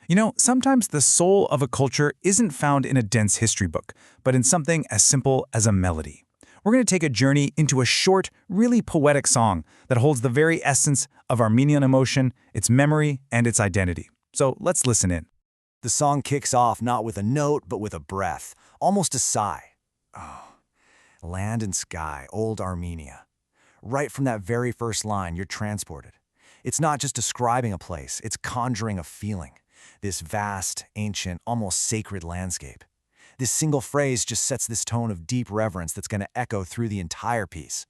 You know, sometimes the soul of a culture isn't found in a dense history book, but in something as simple as a melody. We're going to take a journey into a short, really poetic song that holds the very essence of Armenian emotion, its memory, and its identity. So let's listen in. The song kicks off not with a note, but with a breath, almost a sigh. Oh, land and sky, old Armenia. Right from that very first line, you're transported. It's not just describing a place, it's conjuring a feeling. This vast, ancient, almost sacred landscape. This single phrase just sets this tone of deep reverence that's going to echo through the entire piece.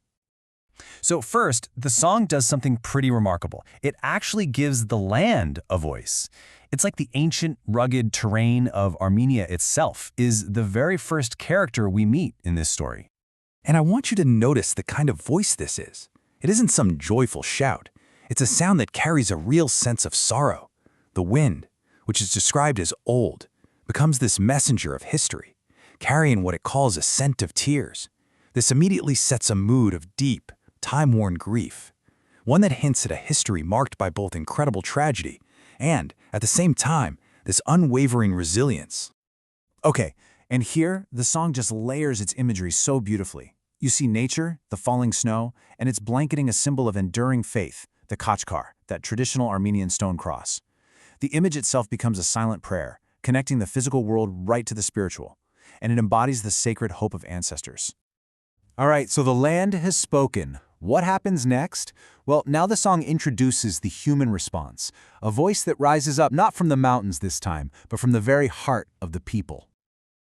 So first, the song does something pretty remarkable. It actually gives the land a voice. It's like the ancient, rugged terrain of Armenia itself is the very first character we meet in this story. And I want you to notice the kind of voice this is. It isn't some joyful shout. It's a sound that carries a real sense of sorrow. The wind, which is described as old, becomes this messenger of history, carrying what it calls a scent of tears. This immediately sets a mood of deep, time-worn grief, one that hints at a history marked by both incredible tragedy and, at the same time, this unwavering resilience. Okay, and here, the song just layers its imagery so beautifully. You see nature, the falling snow, and it's blanketing a symbol of enduring faith, the Khachkar, that traditional Armenian stone cross. The image itself becomes a silent prayer, connecting the physical world right to the spiritual, and it embodies the sacred hope of ancestors. All right, so the land has spoken. What happens next? Well, now the song introduces the human response, a voice that rises up not from the mountains this time, but from the very heart of the people.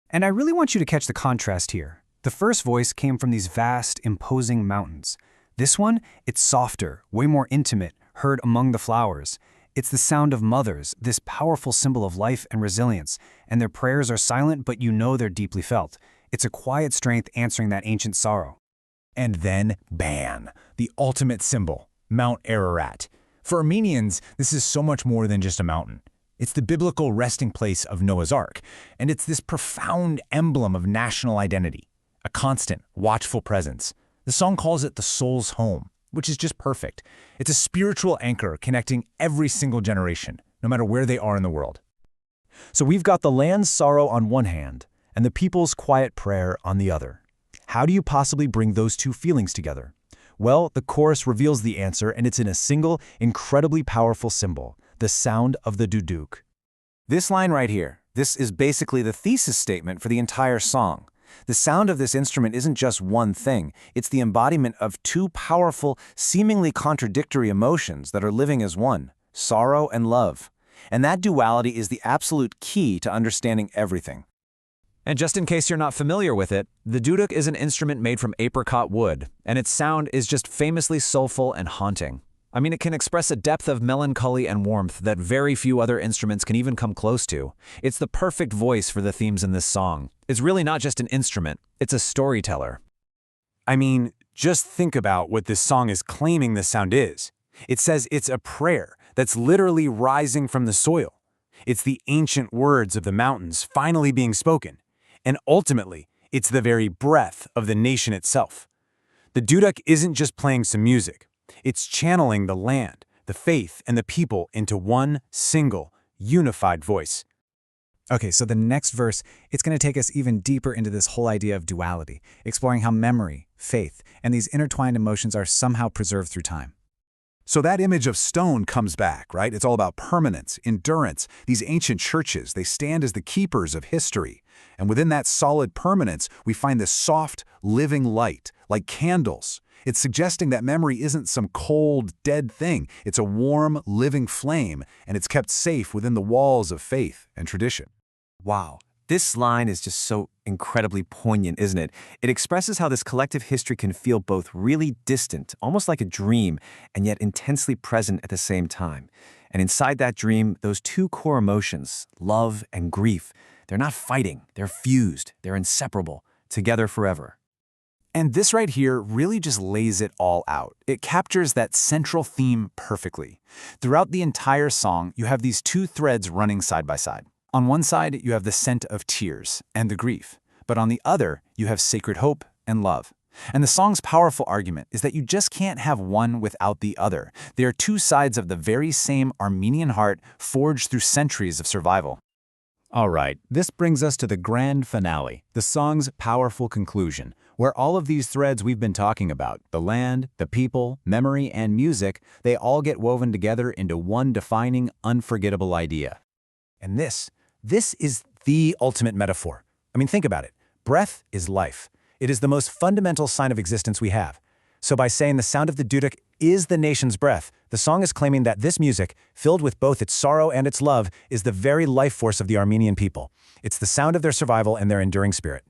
And I really want you to catch the contrast here. The first voice came from these vast, imposing mountains. This one, it's softer, way more intimate, heard among the flowers. It's the sound of mothers, this powerful symbol of life and resilience, and their prayers are silent, but you know they're deeply felt. It's a quiet strength answering that ancient sorrow. And then, Ban, the ultimate symbol, Mount Ararat. For Armenians, this is so much more than just a mountain. It's the biblical resting place of Noah's Ark, and it's this profound emblem of national identity, a constant, watchful presence. The song calls it the soul's home, which is just perfect. It's a spiritual anchor connecting every single generation, no matter where they are in the world. So we've got the land's sorrow on one hand, and the people's quiet prayer on the other. How do you possibly bring those two feelings together? Well, the chorus reveals the answer, and it's in a single, incredibly powerful symbol, the sound of the duduk. This line right here, this is basically the thesis statement for the entire song. The sound of this instrument isn't just one thing, it's the embodiment of two powerful, seemingly contradictory emotions that are living as one, sorrow and love. And that duality is the absolute key to understanding everything. And just in case you're not familiar with it, the duduk is an instrument made from apricot wood, and its sound is just famously soulful and haunting. I mean, it can express a depth of melancholy and warmth that very few other instruments can even come close to. It's the perfect voice for the themes in this song. It's really not just an instrument, it's a storyteller. I mean, just think about what this song is claiming the sound is. It says it's a prayer that's literally rising from the soil. It's the ancient words of the mountains finally being spoken. And ultimately, it's the very breath of the nation itself. The duduk isn't just playing some music. It's channeling the land, the faith, and the people into one single, unified voice. Okay, so the next verse, it's going to take us even deeper into this whole idea of duality, exploring how memory, faith, and these intertwined emotions are somehow preserved through time. So that image of stone comes back, right? It's all about permanence, endurance. These ancient churches, they stand as the keepers of history. And within that solid permanence, we find this soft, living light, like candles. It's suggesting that memory isn't some cold, dead thing. It's a warm, living flame, and it's kept safe within the walls of faith and tradition. Wow, this line is just so incredibly poignant, isn't it? It expresses how this collective history can feel both really distant, almost like a dream, and yet intensely present at the same time. And inside that dream, those two core emotions, love and grief, they're not fighting, they're fused, they're inseparable, together forever. And this right here really just lays it all out. It captures that central theme perfectly. Throughout the entire song, you have these two threads running side by side. On one side, you have the scent of tears and the grief, but on the other, you have sacred hope and love. And the song's powerful argument is that you just can't have one without the other. They are two sides of the very same Armenian heart forged through centuries of survival. All right, this brings us to the grand finale, the song's powerful conclusion, where all of these threads we've been talking about, the land, the people, memory, and music, they all get woven together into one defining, unforgettable idea. And this is the ultimate metaphor. I mean, think about it. Breath is life. It is the most fundamental sign of existence we have. So by saying the sound of the duduk is the nation's breath, the song is claiming that this music, filled with both its sorrow and its love, is the very life force of the Armenian people. It's the sound of their survival and their enduring spirit.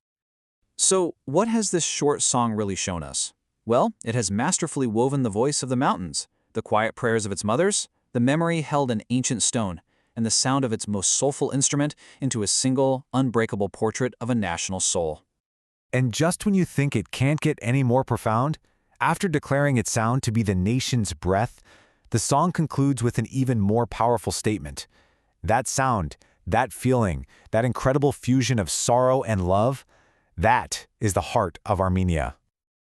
So, what has this short song really shown us? Well, it has masterfully woven the voice of the mountains, the quiet prayers of its mothers, the memory held in ancient stone, and the sound of its most soulful instrument into a single, unbreakable portrait of a national soul. And just when you think it can't get any more profound, after declaring its sound to be the nation's breath, the song concludes with an even more powerful statement. That sound, that feeling, that incredible fusion of sorrow and love, that is the heart of Armenia.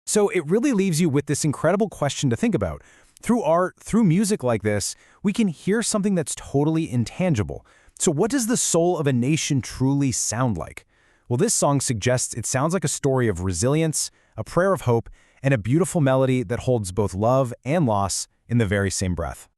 So it really leaves you with this incredible question to think about. Through art, through music like this, we can hear something that's totally intangible. So what does the soul of a nation truly sound like? Well, this song suggests it sounds like a story of resilience, a prayer of hope, and a beautiful melody that holds both love and loss in the very same breath.